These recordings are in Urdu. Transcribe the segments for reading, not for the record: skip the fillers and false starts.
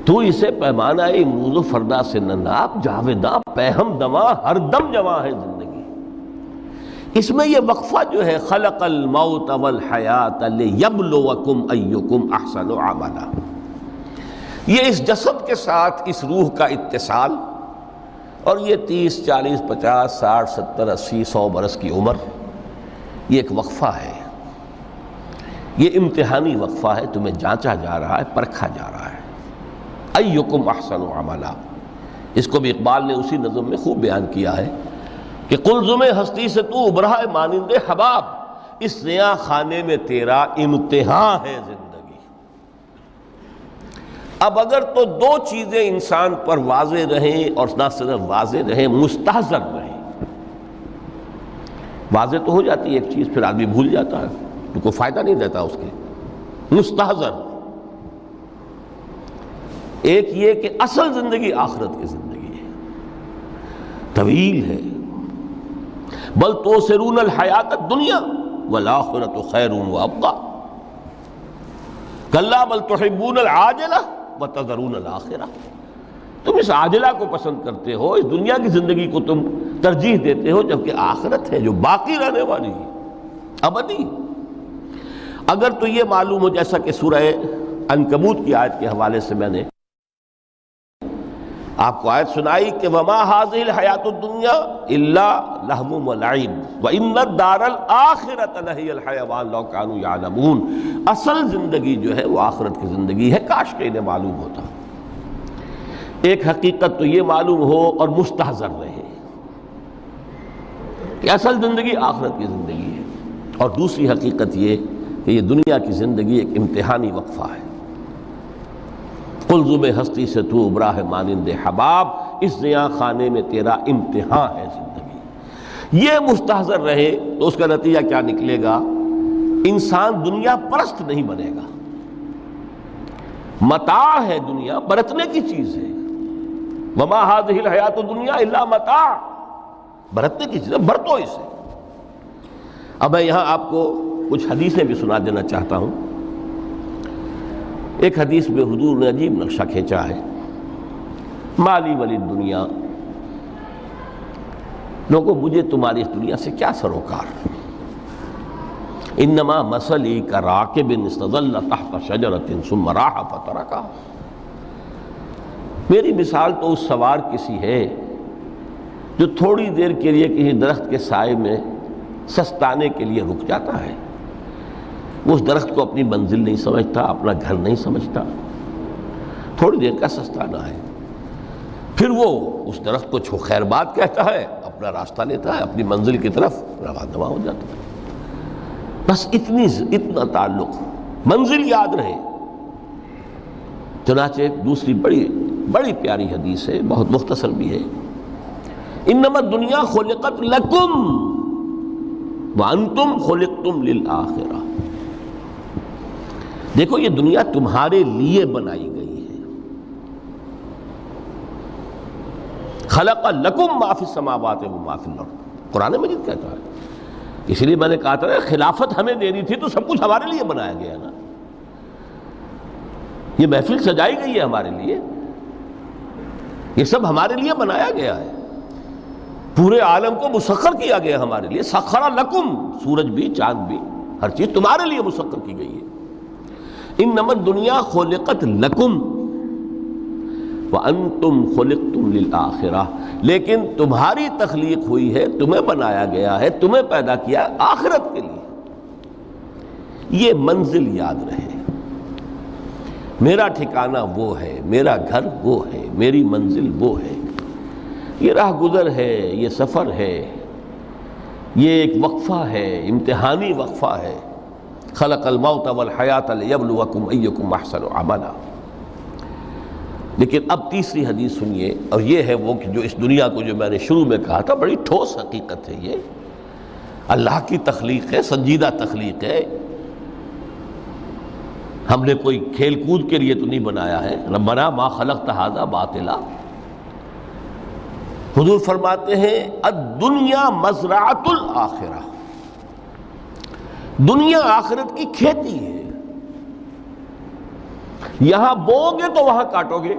تو اسے پیمانہ امروز و فردا سے نہ ناپ، جاویداں پہم دماں ہر دم جواں ہے زندگی۔ اس میں یہ وقفہ جو ہے خلق الموت والحیات لیبلوکم ایکم احسن عملا، یہ اس جسد کے ساتھ اس روح کا اتصال، اور یہ 30 40 50 60 70 80 100 برس کی عمر، یہ ایک وقفہ ہے، یہ امتحانی وقفہ ہے، تمہیں جانچا جا رہا ہے، پرکھا جا رہا ہے۔ ایکم احسن عملا، اس کو بھی اقبال نے اسی نظم میں خوب بیان کیا ہے کہ قلزم ہستی سے تو ابھرا ہے مانند حباب، اس نیا خانے میں تیرا امتحان ہے زندگی۔ اب اگر تو دو چیزیں انسان پر واضح رہیں، اور نہ صرف واضح رہیں، مستحضر رہیں۔ واضح تو ہو جاتی ہے ایک چیز، پھر آدمی بھول جاتا ہے تو کوئی فائدہ نہیں دیتا اس کے۔ مستحضر ایک یہ کہ اصل زندگی آخرت کی زندگی ہے، طویل ہے۔ بل توسرون الحیات الدنیا والآخرۃ خیر وابقیٰ، کلا بل تحبون العاجلہ وتذرون الآخرہ، تم اس عاجلہ کو پسند کرتے ہو، اس دنیا کی زندگی کو تم ترجیح دیتے ہو، جبکہ آخرت ہے جو باقی رہنے والی ہے، ابدی۔ اگر تو یہ معلوم ہو، جیسا کہ سورہ عنکبوت کی آیت کے حوالے سے میں نے آپ کو آیت سنائی کہ وما هذه الحیات الدنیا الا لہو ولعب وان الدار الاخرۃ لہی الحیوان لو کانوا یعلمون، اصل زندگی جو ہے وہ آخرت کی زندگی ہے، کاش کہ انہیں معلوم ہوتا۔ ایک حقیقت تو یہ معلوم ہو اور مستحضر رہے کہ اصل زندگی آخرت کی زندگی ہے، اور دوسری حقیقت یہ کہ یہ دنیا کی زندگی ایک امتحانی وقفہ ہے۔ قلزم ہستی سے تو ابھرا ہے مانند حباب، اس نیا خانے میں تیرا امتحان ہے زندگی۔ یہ مستحضر رہے تو اس کا نتیجہ کیا نکلے گا؟ انسان دنیا پرست نہیں بنے گا۔ متاع ہے دنیا، برتنے کی چیز ہے۔ وما هذه الحیات الدنیا الا متاع، برتنے کی چیز ہے، برتو اسے۔ اب میں یہاں آپ کو کچھ حدیثیں بھی سنا دینا چاہتا ہوں۔ ایک حدیث میں حضور نے عجیب نقشہ کھینچا ہے، مالی ولی دنیا، لوگوں مجھے تمہاری اس دنیا سے کیا سروکار، انما مثلی کراکب استظل تحت شجرۃ ثم راح فترکھا، میری مثال تو اس سوار کسی ہے جو تھوڑی دیر کے لیے کسی درخت کے سائے میں سستانے کے لیے رک جاتا ہے، وہ اس درخت کو اپنی منزل نہیں سمجھتا، اپنا گھر نہیں سمجھتا، تھوڑی دیر کا سستانا ہے، پھر وہ اس درخت کو چھو خیر بات کہتا ہے، اپنا راستہ لیتا ہے، اپنی منزل کی طرف رواں ہو جاتا ہے۔ بس اتنا تعلق، منزل یاد رہے۔ چنانچہ ایک دوسری بڑی پیاری حدیث ہے، بہت مختصر بھی ہے، انما الدنیا خلقت لکم وانتم خلقتم للآخرہ، دیکھو یہ دنیا تمہارے لیے بنائی گئی ہے۔ خلق لکم ما فی السماوات و ما فی الارض، قرآن مجید کہتا ہے۔ اس لیے میں نے کہا تھا خلافت ہمیں دینی تھی تو سب کچھ ہمارے لیے بنایا گیا نا، یہ محفل سجائی گئی ہے ہمارے لیے، یہ سب ہمارے لیے بنایا گیا ہے، پورے عالم کو مسخر کیا گیا ہمارے لیے۔ سخر لکم، سورج بھی چاند بھی ہر چیز تمہارے لیے مسخر کی گئی ہے۔ انما الدنیا خلقت لکم وانتم خلقتم للآخرہ، لیکن تمہاری تخلیق ہوئی ہے، تمہیں بنایا گیا ہے، تمہیں پیدا کیا آخرت کے لیے۔ یہ منزل یاد رہے، میرا ٹھکانہ وہ ہے، میرا گھر وہ ہے، میری منزل وہ ہے، یہ راہ گزر ہے، یہ سفر ہے، یہ ایک وقفہ ہے، امتحانی وقفہ ہے۔ خلق الموت والحیات لیبلوکم ایکم احسن عملا۔ لیکن اب تیسری حدیث سنیے، اور یہ ہے وہ کہ جو اس دنیا کو، جو میں نے شروع میں کہا تھا، بڑی ٹھوس حقیقت ہے، یہ اللہ کی تخلیق ہے، سنجیدہ تخلیق ہے، ہم نے کوئی کھیل کود کے لیے تو نہیں بنایا ہے۔ ربنا ما خلقت ھذا باطلا، حضور فرماتے ہیں الدنیا مزرعۃ الآخرہ، دنیا آخرت کی کھیتی ہے۔ یہاں بوؤ گے تو وہاں کاٹو گے،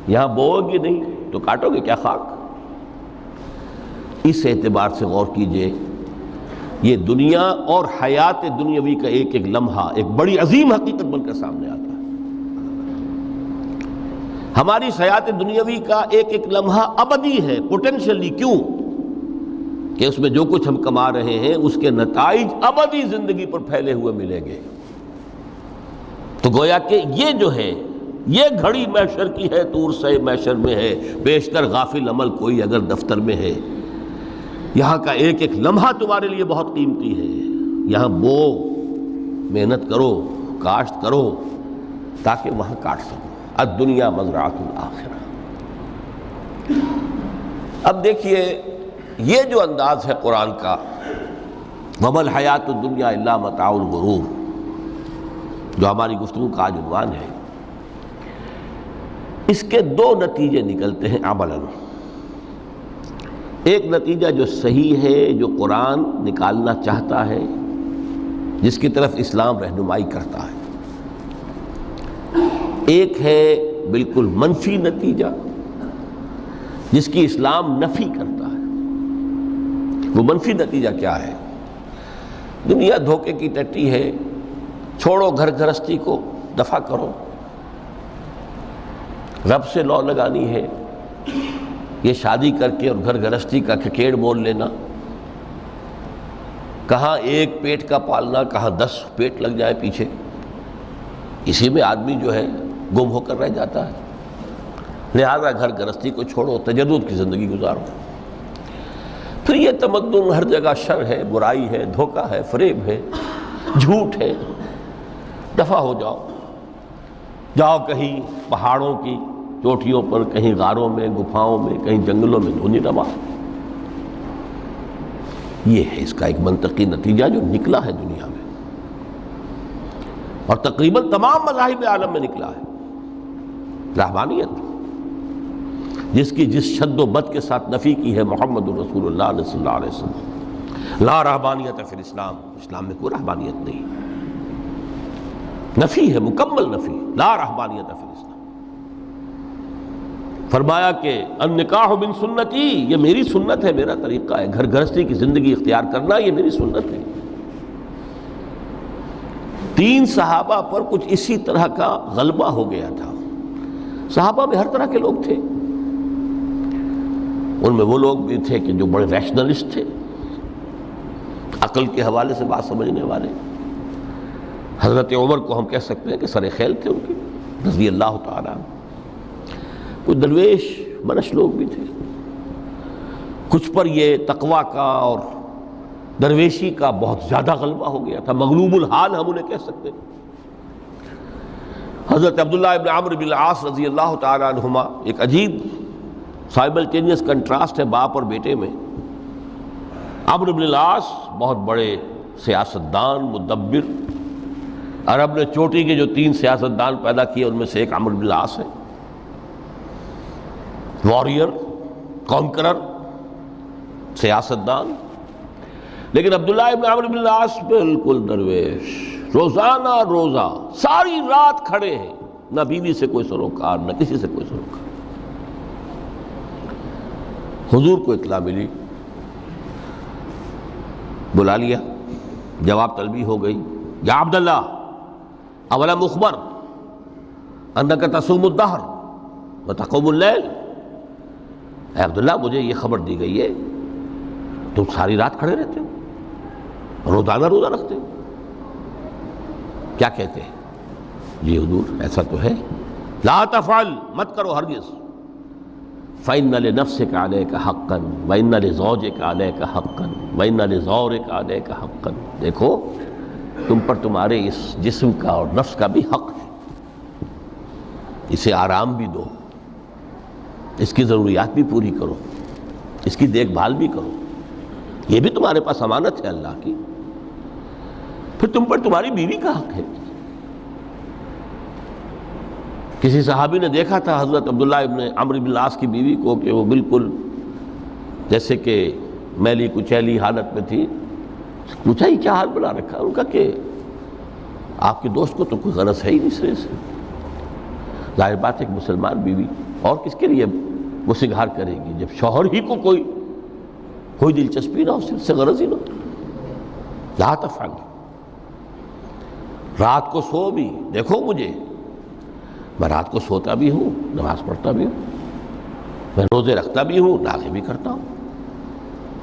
یہاں بوؤ گے نہیں تو کاٹو گے کیا خاک؟ اس اعتبار سے غور کیجئے، یہ دنیا اور حیات دنیاوی کا ایک ایک لمحہ ایک بڑی عظیم حقیقت بن کر سامنے آتا ہے۔ ہماری حیات دنیاوی کا ایک ایک لمحہ ابدی ہے پوٹینشلی، کیوں کہ اس میں جو کچھ ہم کما رہے ہیں اس کے نتائج ابدی زندگی پر پھیلے ہوئے ملیں گے۔ تو گویا کہ یہ جو ہے یہ گھڑی محشر کی ہے، طور سے محشر میں ہے، بیشتر غافل عمل کوئی اگر دفتر میں ہے، یہاں کا ایک ایک لمحہ تمہارے لیے بہت قیمتی ہے۔ یہاں بو، محنت کرو، کاشت کرو تاکہ وہاں کاٹ سکو۔ الدنیا مزرعۃ الآخرہ۔ اب دیکھیے یہ جو انداز ہے قرآن کا، وَمَا الْحَيَاةُ الدُّنْيَا إِلَّا مَتَاعُ الْغُرُورِ، جو ہماری گفتگو کا آج عنوان ہے، اس کے دو نتیجے نکلتے ہیں عملاً۔ ایک نتیجہ جو صحیح ہے، جو قرآن نکالنا چاہتا ہے، جس کی طرف اسلام رہنمائی کرتا ہے۔ ایک ہے بالکل منفی نتیجہ جس کی اسلام نفی کرتا ہے۔ وہ منفی نتیجہ کیا ہے؟ دنیا دھوکے کی ٹٹی ہے، چھوڑو گھر گھرستی کو، دفع کرو، رب سے لو لگانی ہے۔ یہ شادی کر کے اور گھر گھرستی کا کھکیڑ مول لینا، کہاں ایک پیٹ کا پالنا، کہاں 10 پیٹ لگ جائے پیچھے، اسی میں آدمی جو ہے گم ہو کر رہ جاتا ہے۔ لہذا گھر گھرستی کو چھوڑو، تجرد کی زندگی گزارو۔ پھر یہ تمدن ہر جگہ شر ہے، برائی ہے، دھوکہ ہے، فریب ہے، جھوٹ ہے، دفع ہو جاؤ، جاؤ کہیں پہاڑوں کی چوٹیوں پر، کہیں غاروں میں، گپھاؤں میں، کہیں جنگلوں میں دھونی روا۔ یہ ہے اس کا ایک منطقی نتیجہ جو نکلا ہے دنیا میں، اور تقریباً تمام مذاہب عالم میں نکلا ہے۔ رحمانیت جس کی جس شد و بد کے ساتھ نفی کی ہے محمد رسول اللہ صلی اللہ علیہ وسلم، لا رحمانیت فی الاسلام، اسلام میں کوئی رحمانیت نہیں، نفی ہے، مکمل نفی، لا رحمانیت فی الاسلام۔ فرمایا کہ النکاح من سنتی، یہ میری سنت ہے، میرا طریقہ ہے، گھر گھرستی کی زندگی اختیار کرنا یہ میری سنت ہے۔ 3 صحابہ پر کچھ اسی طرح کا غلبہ ہو گیا تھا۔ صحابہ میں ہر طرح کے لوگ تھے، ان میں وہ لوگ بھی تھے کہ جو بڑے ریشنلسٹ تھے، عقل کے حوالے سے بات سمجھنے والے۔ حضرت عمر کو ہم کہہ سکتے ہیں کہ سر خیل تھے ان کی رضی اللہ تعالیٰ۔ کچھ درویش منش لوگ بھی تھے، کچھ پر یہ تقویٰ کا اور درویشی کا بہت زیادہ غلبہ ہو گیا تھا، مغلوب الحال ہم انہیں کہہ سکتے ہیں۔ حضرت عبداللہ ابن عمرو بن العاص رضی اللہ تعالیٰ عنہما، ایک عجیب سائملٹینیس کنٹراسٹ ہے باپ اور بیٹے میں۔ عمرو بن العاص بہت بڑے سیاستدان، مدبر، عرب نے چوٹی کے جو 3 سیاستدان پیدا کیے ان میں سے ایک عمرو بن العاص ہے، واریر، کانکرر، سیاستدان۔ لیکن عبداللہ ابن عمرو بن العاص بالکل درویش، روزانہ روزہ ساری رات کھڑے ہیں، نہ بیوی سے کوئی سروکار، نہ کسی سے کوئی سروکار۔ حضور کو اطلاع ملی، بلا لیا، جواب طلبی ہو گئی، یا عبداللہ اولم اخبر انک تصوم الدہر وتقوم اللیل، اے عبداللہ مجھے یہ خبر دی گئی ہے تم ساری رات کھڑے رہتے ہو، روزانہ روزہ رکھتے ہو، کیا کہتے ہیں؟ جی حضور ایسا تو ہے۔ لا تفعل، مت کرو ہرگز۔ فإن لنفسك عليك حقا وإن لزوجك عليك حقا وإن لزورك عليك حقا، دیکھو تم پر تمہارے اس جسم کا اور نفس کا بھی حق ہے، اسے آرام بھی دو، اس کی ضروریات بھی پوری کرو، اس کی دیکھ بھال بھی کرو، یہ بھی تمہارے پاس امانت ہے اللہ کی۔ پھر تم پر تمہاری بیوی کا حق ہے۔ کسی صحابی نے دیکھا تھا حضرت عبداللہ ابن عمرو بن العاص کی بیوی کو کہ وہ بالکل جیسے کہ میلی کچیلی حالت میں تھی، پوچھا یہ کیا حال بنا رکھا؟ ان کا کہ آپ کے دوست کو تو کوئی غرض ہے ہی نہیں سرے سے. ظاہر بات ہے کہ مسلمان بیوی اور کس کے لیے وہ سنگھار کرے گی جب شوہر ہی کو کوئی دلچسپی نہ ہو، اس سے غرض ہی نہ ہو. لا تفعل. رات کو سو بھی دیکھو مجھے، میں رات کو سوتا بھی ہوں، نماز پڑھتا بھی ہوں، میں روزے رکھتا بھی ہوں، ناغے بھی کرتا ہوں.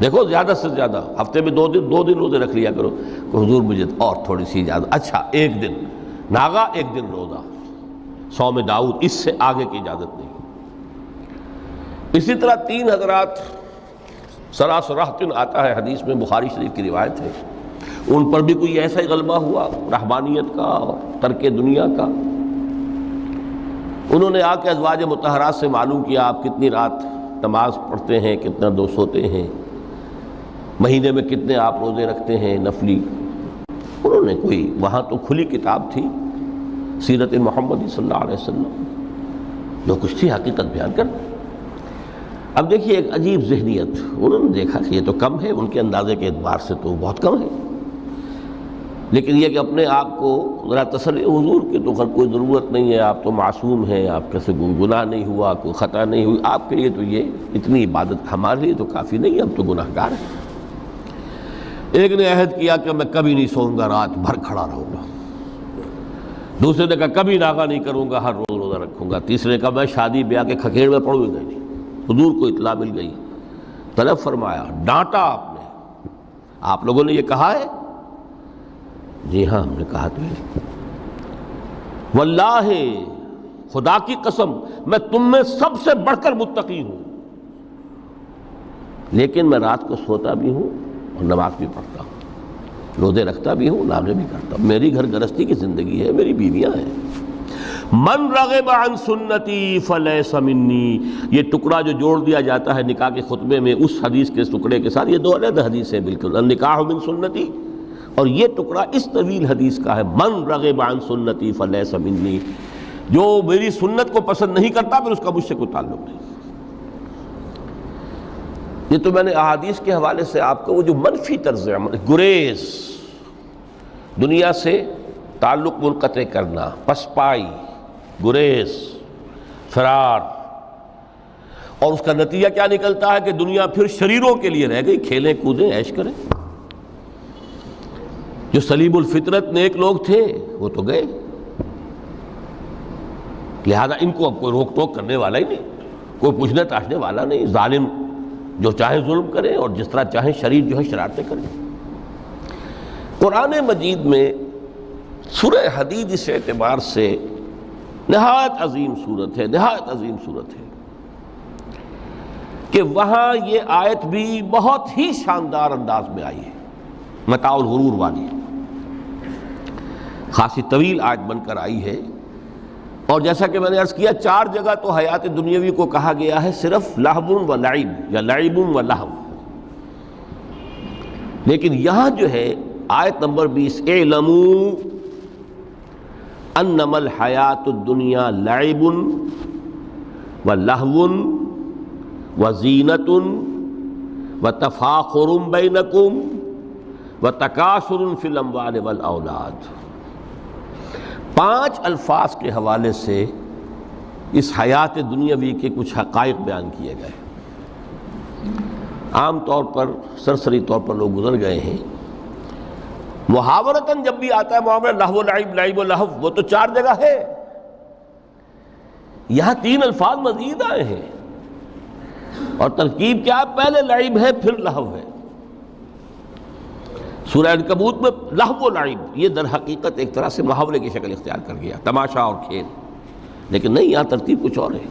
دیکھو زیادہ سے زیادہ ہفتے میں دو دن روزے رکھ لیا کرو کہ حضور مجھے اور تھوڑی سی اجازت. اچھا ایک دن ناغا، ایک دن روزہ، صوم داؤد، اس سے آگے کی اجازت نہیں. اسی طرح 3 حضرات سراسراہتن آتا ہے حدیث میں، بخاری شریف کی روایت ہے، ان پر بھی کوئی ایسا ہی غلبہ ہوا رہبانیت کا اور ترک دنیا کا. انہوں نے آ کے ازواج مطہرات سے معلوم کیا آپ کتنی رات نماز پڑھتے ہیں، کتنا دو سوتے ہیں، مہینے میں کتنے آپ روزے رکھتے ہیں نفلی. انہوں نے کوئی، وہاں تو کھلی کتاب تھی سیرت محمدی صلی اللہ علیہ وسلم، جو کچھ تھی حقیقت بیان کر. اب دیکھیے ایک عجیب ذہنیت، انہوں نے دیکھا کہ یہ تو کم ہے، ان کے اندازے کے اعتبار سے تو بہت کم ہے، لیکن یہ کہ اپنے آپ کو ذرا تسلی، حضور کی تو کوئی ضرورت نہیں ہے، آپ تو معصوم ہیں، آپ کیسے کوئی گناہ نہیں ہوا، کوئی خطا نہیں ہوئی، آپ کے لیے تو یہ اتنی عبادت ہمارے لیے تو کافی نہیں ہے، ہم تو گناہ گار ہیں. ایک نے عہد کیا کہ میں کبھی نہیں سوؤں گا، رات بھر کھڑا رہوں گا. دوسرے نے کہا کبھی ناغا نہیں کروں گا، ہر روز روزہ رکھوں گا. تیسرے نے کہا میں شادی بیاہ کے کھکیڑ میں پڑوں گا نہیں. حضور کو اطلاع مل گئی، طلب فرمایا، ڈانٹا آپ نے، آپ لوگوں نے یہ کہا ہے؟ جی ہاں ہم نے کہا تو ہے. واللہ، خدا کی قسم، میں تم میں سب سے بڑھ کر متقی ہوں، لیکن میں رات کو سوتا بھی ہوں اور نماز بھی پڑھتا ہوں، روزے رکھتا بھی ہوں، ناغے بھی کرتا ہوں. میری گھر گرستی کی زندگی ہے، میری بیویاں ہیں. من رغب عن سنتی فلیس منی، یہ ٹکڑا جو جوڑ دیا جاتا ہے نکاح کے خطبے میں اس حدیث کے ٹکڑے کے ساتھ، یہ 2 علیحدہ حدیث ہیں بالکل. النکاح من سنتی، اور یہ ٹکڑا اس طویل حدیث کا ہے، من رغب عن سنتی فلیس منی، جو میری سنت کو پسند نہیں کرتا پھر اس کا مجھ سے کوئی تعلق نہیں. یہ تو میں نے احادیث کے حوالے سے آپ کو وہ جو منفی طرز عمل، گریز، دنیا سے تعلق منقطع کرنا، پسپائی، گریز، فرار، اور اس کا نتیجہ کیا نکلتا ہے کہ دنیا پھر شریروں کے لیے رہ گئی، کھیلیں کودیں عیش کریں. جو سلیم الفطرت نیک لوگ تھے وہ تو گئے، لہذا ان کو اب کوئی روک ٹوک کرنے والا ہی نہیں، کوئی پوچھنے تاشنے والا نہیں. ظالم جو چاہے ظلم کریں اور جس طرح چاہیں شریر جو ہے شرارتیں کریں. قرآن مجید میں سورہ حدید اس اعتبار سے نہایت عظیم صورت ہے، نہایت عظیم صورت ہے کہ وہاں یہ آیت بھی بہت ہی شاندار انداز میں آئی ہے، متاع الغرور والی، خاصی طویل آیت بن کر آئی ہے. اور جیسا کہ میں نے عرض کیا 4 جگہ تو حیات دنیاوی کو کہا گیا ہے صرف لہو و لعب یا لعب و لہو، لیکن یہاں جو ہے آیت نمبر 20، اعلموا انما الحیات الدنیا لعب و لہو و زینت و تفاخر بینکم و تکاثر فی الاموال والاولاد. 5 الفاظ کے حوالے سے اس حیات دنیاوی کے کچھ حقائق بیان کیے گئے. عام طور پر سرسری طور پر لوگ گزر گئے ہیں. محاورتاً جب بھی آتا ہے معاملہ لہو لعب، لعب و لہو، وہ تو 4 جگہ ہے، یہاں 3 الفاظ مزید آئے ہیں، اور ترکیب کیا ہے؟ پہلے لعب ہے پھر لہو ہے. سورہ عنکبوت میں لہو و لعب یہ در حقیقت ایک طرح سے محاورے کی شکل اختیار کر گیا، تماشا اور کھیل، لیکن نہیں، یہاں ترتیب کچھ اور ہے.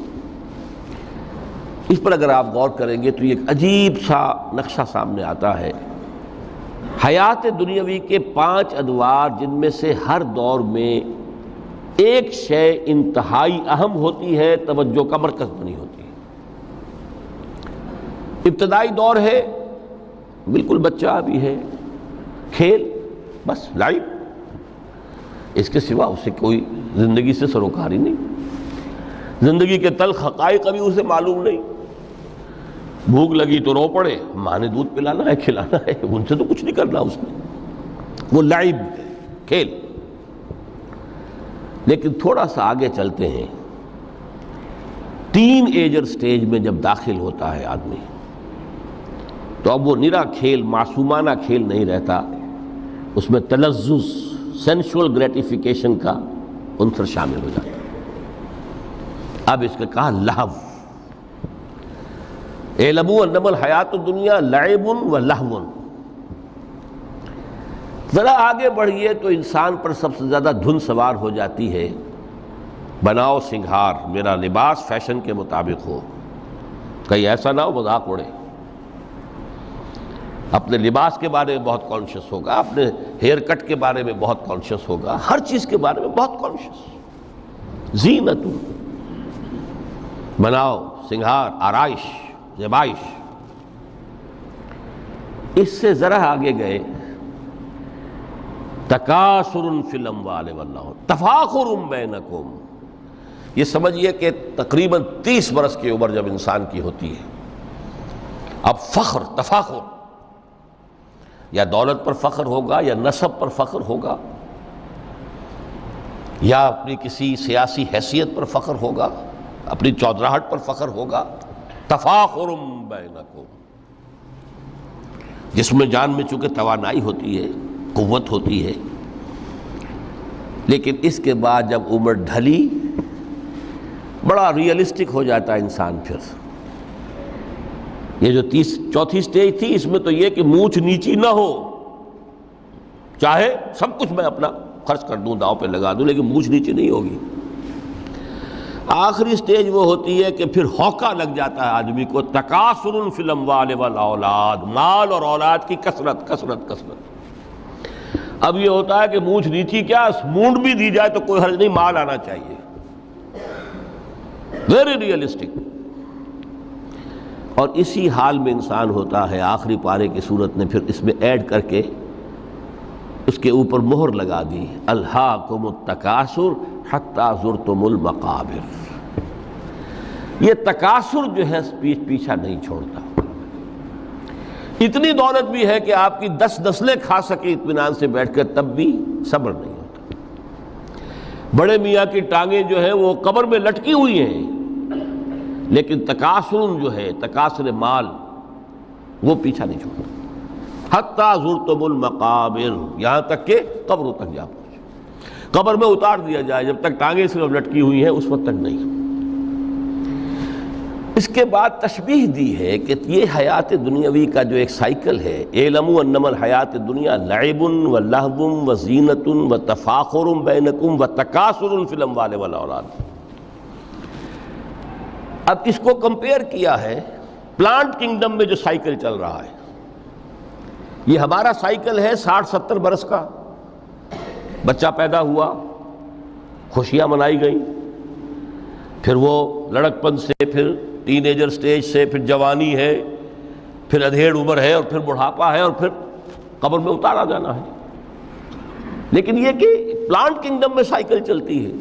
اس پر اگر آپ غور کریں گے تو یہ ایک عجیب سا نقشہ سامنے آتا ہے. حیات دنیاوی کے 5 ادوار، جن میں سے ہر دور میں ایک شے انتہائی اہم ہوتی ہے، توجہ کا مرکز بنی ہوتی ہے. ابتدائی دور ہے، بالکل بچہ بھی ہے، کھیل، بس لعب، اس کے سوا اسے کوئی زندگی سے سروکار ہی نہیں، زندگی کے تلخ حقائق ابھی اسے معلوم نہیں. بھوک لگی تو رو پڑے، ماں نے دودھ پلانا ہے، کھلانا ہے، ان سے تو کچھ نہیں کرنا اس نے، وہ لعب، کھیل. لیکن تھوڑا سا آگے چلتے ہیں، ٹین ایجر سٹیج میں جب داخل ہوتا ہے آدمی تو اب وہ نرا کھیل، معصومانہ کھیل نہیں رہتا، اس میں تلذذ، سینشول گریٹیفیکیشن کا عنصر شامل ہو جاتا ہے۔ اب اس کا کہا لہو، اعلموا انما الحیات الدنیا لعب و لہو۔ ذرا آگے بڑھیے تو انسان پر سب سے زیادہ دھن سوار ہو جاتی ہے، بناؤ سنگھار، میرا لباس فیشن کے مطابق ہو، کہیں ایسا نہ ہو مذاق اڑے۔ اپنے لباس کے بارے میں بہت کانشیس ہوگا، اپنے ہیئر کٹ کے بارے میں بہت کانشیس ہوگا، ہر چیز کے بارے میں بہت کانشیس۔ زینت، بناؤ سنگھار، آرائش، زیبائش۔ اس سے ذرا آگے گئے، تکاثر فی الاموال والاولاد، تفاخر بینکم۔ یہ سمجھیے کہ تقریباً 30 برس کی عمر جب انسان کی ہوتی ہے، اب فخر، تفاخر، یا دولت پر فخر ہوگا، یا نسب پر فخر ہوگا، یا اپنی کسی سیاسی حیثیت پر فخر ہوگا، اپنی چودراہٹ پر فخر ہوگا۔ تفاخر بینکم، جس میں جان میں چونکہ توانائی ہوتی ہے، قوت ہوتی ہے، لیکن اس کے بعد جب عمر ڈھلی بڑا ریئلسٹک ہو جاتا ہے انسان۔ پھر یہ جو چوتھی سٹیج تھی، اس میں تو یہ کہ مونچھ نیچی نہ ہو، چاہے سب کچھ میں اپنا خرچ کر دوں، داؤ پہ لگا دوں، لیکن مونچھ نیچی نہیں ہوگی۔ آخری سٹیج وہ ہوتی ہے کہ پھر ہوکا لگ جاتا ہے آدمی کو، تکاثر فی الاموال والاولاد، مال اور اولاد کی کثرت کثرت کثرت۔ اب یہ ہوتا ہے کہ مونچھ نیچی کیا، مونڈ بھی دی جائے تو کوئی حرج نہیں، مال آنا چاہیے، ویری ریئلسٹک۔ اور اسی حال میں انسان ہوتا ہے، آخری پارے کی صورت نے پھر اس میں ایڈ کر کے اس کے اوپر مہر لگا دی، الہاکم التکاثر حتی زرتم المقابر۔ یہ تکاثر جو ہے پیچھا نہیں چھوڑتا۔ اتنی دولت بھی ہے کہ آپ کی 10 نسلیں کھا سکے اطمینان سے بیٹھ کر، تب بھی صبر نہیں ہوتا۔ بڑے میاں کی ٹانگیں جو ہیں وہ قبر میں لٹکی ہوئی ہیں، لیکن تکاثر جو ہے، تکاثر مال، وہ پیچھا نہیں چھوڑتا۔ حتی زرتم المقابر، یہاں تک کہ قبروں تک جا پہنچے، قبر میں اتار دیا جائے، جب تک ٹانگیں صرف لٹکی ہوئی ہیں اس وقت تک نہیں۔ اس کے بعد تشبیہ دی ہے کہ یہ حیات دنیاوی کا جو ایک سائیکل ہے، اعلموا انما الحیات الدنیا لعب و لہو و زینت و تفاخر بینکم و تکاثر فی الاموال والاولاد۔ اب اس کو کمپیئر کیا ہے پلانٹ کنگڈم میں جو سائیکل چل رہا ہے۔ یہ ہمارا سائیکل ہے 60-70 برس کا، بچہ پیدا ہوا، خوشیاں منائی گئیں، پھر وہ لڑکپن سے، پھر ٹین ایجر سٹیج سے، پھر جوانی ہے، پھر ادھیڑ عمر ہے، اور پھر بڑھاپا ہے، اور پھر قبر میں اتارا جانا ہے۔ لیکن یہ کہ پلانٹ کنگڈم میں سائیکل چلتی ہے،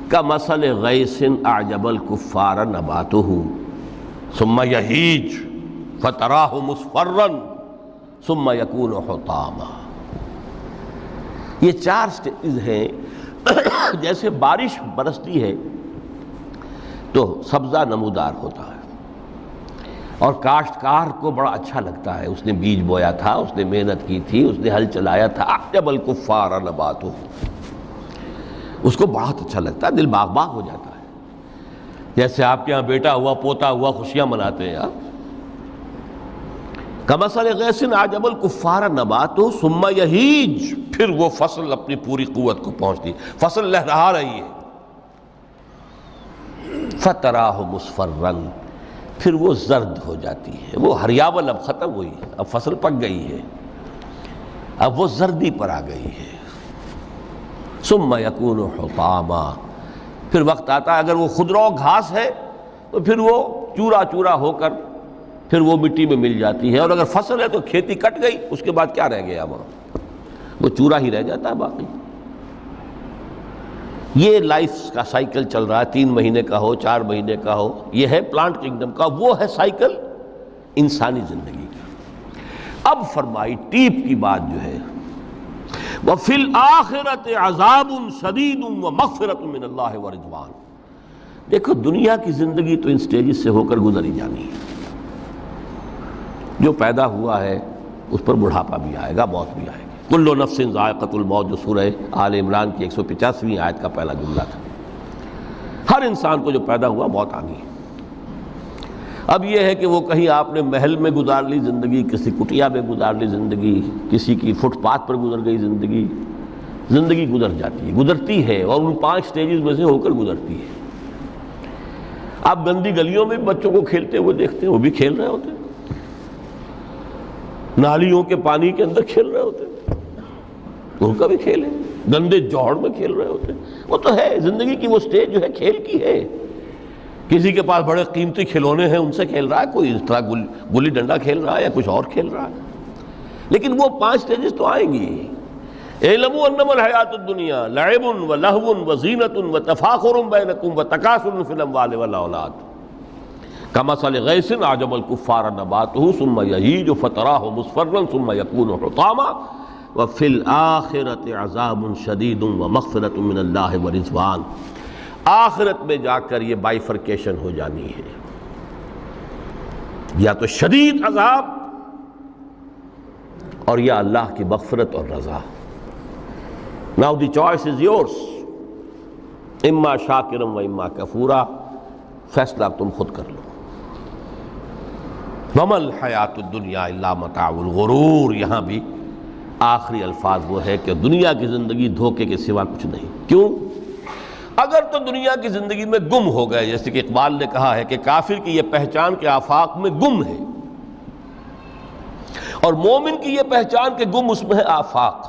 کمثل غیث اعجب الکفار نباتہ ثم یہیج فتراہ مصفرا ثم یکون حطاما۔ یہ 4 سٹیج ہیں۔ جیسے بارش برستی ہے تو سبزہ نمودار ہوتا ہے، اور کاشتکار کو بڑا اچھا لگتا ہے، اس نے بیج بویا تھا، اس نے محنت کی تھی، اس نے ہل چلایا تھا، اعجب الکفار نباتہ، اس کو بہت اچھا لگتا ہے، دل باغ باغ ہو جاتا ہے۔ جیسے آپ کے ہاں بیٹا ہوا، پوتا ہوا، خوشیاں مناتے ہیں آپ۔ کمثل غیث اعجب الکفار نباتہ ثم یہیج، پھر وہ فصل اپنی پوری قوت کو پہنچتی، فصل لہرا رہی ہے، فتراہ مصفرا، پھر وہ زرد ہو جاتی ہے، وہ ہریاول اب ختم ہوئی، اب فصل پک گئی ہے، اب وہ زردی پر آ گئی ہے۔ ثم یکون حطاما، پھر وقت آتا ہے، اگر وہ خضرو گھاس ہے تو پھر وہ چورا چورا ہو کر پھر وہ مٹی میں مل جاتی ہے، اور اگر فصل ہے تو کھیتی کٹ گئی، اس کے بعد کیا رہ گیا وہاں، وہ چورا ہی رہ جاتا ہے باقی۔ یہ لائف کا سائیکل چل رہا ہے، 3 مہینے کا ہو، 4 مہینے کا ہو، یہ ہے پلانٹ کنگڈم کا، وہ ہے سائیکل انسانی زندگی کا۔ اب فرمائی ٹیپ کی بات جو ہے، وفی الآخرۃ عذاب شدید ومغفرۃ من اللہ ورضوان۔ دیکھو دنیا کی زندگی تو ان سٹیجز سے ہو کر گزر ہی جانی ہے۔ جو پیدا ہوا ہے اس پر بڑھاپا بھی آئے گا، موت بھی آئے گی۔ کل نفس ذائقۃ الموت، جو سورہ آل عمران کی 185ویں آیت کا پہلا جملہ تھا۔ ہر انسان کو جو پیدا ہوا موت آنی ہے۔ اب یہ ہے کہ وہ کہیں آپ نے محل میں گزار لی زندگی، کسی کٹیا میں گزار لی زندگی، کسی کی فٹ پاتھ پر گزر گئی زندگی، زندگی گزر جاتی ہے، گزرتی ہے، اور ان 5 سٹیجز میں سے ہو کر گزرتی ہے۔ آپ گندی گلیوں میں بچوں کو کھیلتے ہوئے دیکھتے ہیں، وہ بھی کھیل رہے ہوتے ہیں، نالیوں کے پانی کے اندر کھیل رہے ہوتے ہیں، ان کا بھی کھیل ہے، گندے جوہڑ میں کھیل رہے ہوتے ہیں۔ وہ تو ہے زندگی کی وہ سٹیج جو ہے کھیل کی ہے۔ کسی کے پاس بڑے قیمتی کھلونے ہیں، ان سے کھیل رہا ہے، کوئی اس طرح گلی ڈنڈا کھیل رہا ہے یا کچھ اور کھیل رہا ہے، لیکن وہ 5 سٹیجز تو آئیں گی۔ اعلموا انما الحیات الدنیا لعب ولہو وزینۃ وتفاخر بینکم وتکاثر فی الاموال والاولاد کمثل غیث اعجب الکفار نباتہ ثم یہیج فتراہ مصفرا ثم یکون حطاما وفی الآخرۃ عذاب شدید ومغفرۃ من اللہ ورضوان۔ آخرت میں جا کر یہ بائیفرکیشن ہو جانی ہے، یا تو شدید عذاب اور یا اللہ کی مغفرت اور رضا۔ Now the choice is yours، اما شاکرا و اما کفورا، فیصلہ تم خود کر لو۔ وما الحیات الدنیا الا متاع الغرور، یہاں بھی آخری الفاظ وہ ہے کہ دنیا کی زندگی دھوکے کے سوا کچھ نہیں۔ کیوں؟ اگر تو دنیا کی زندگی میں گم ہو گئے، جیسے کہ اقبال نے کہا ہے کہ کافر کی یہ پہچان کے آفاق میں گم ہے، اور مومن کی یہ پہچان کہ گم اس میں ہے آفاق۔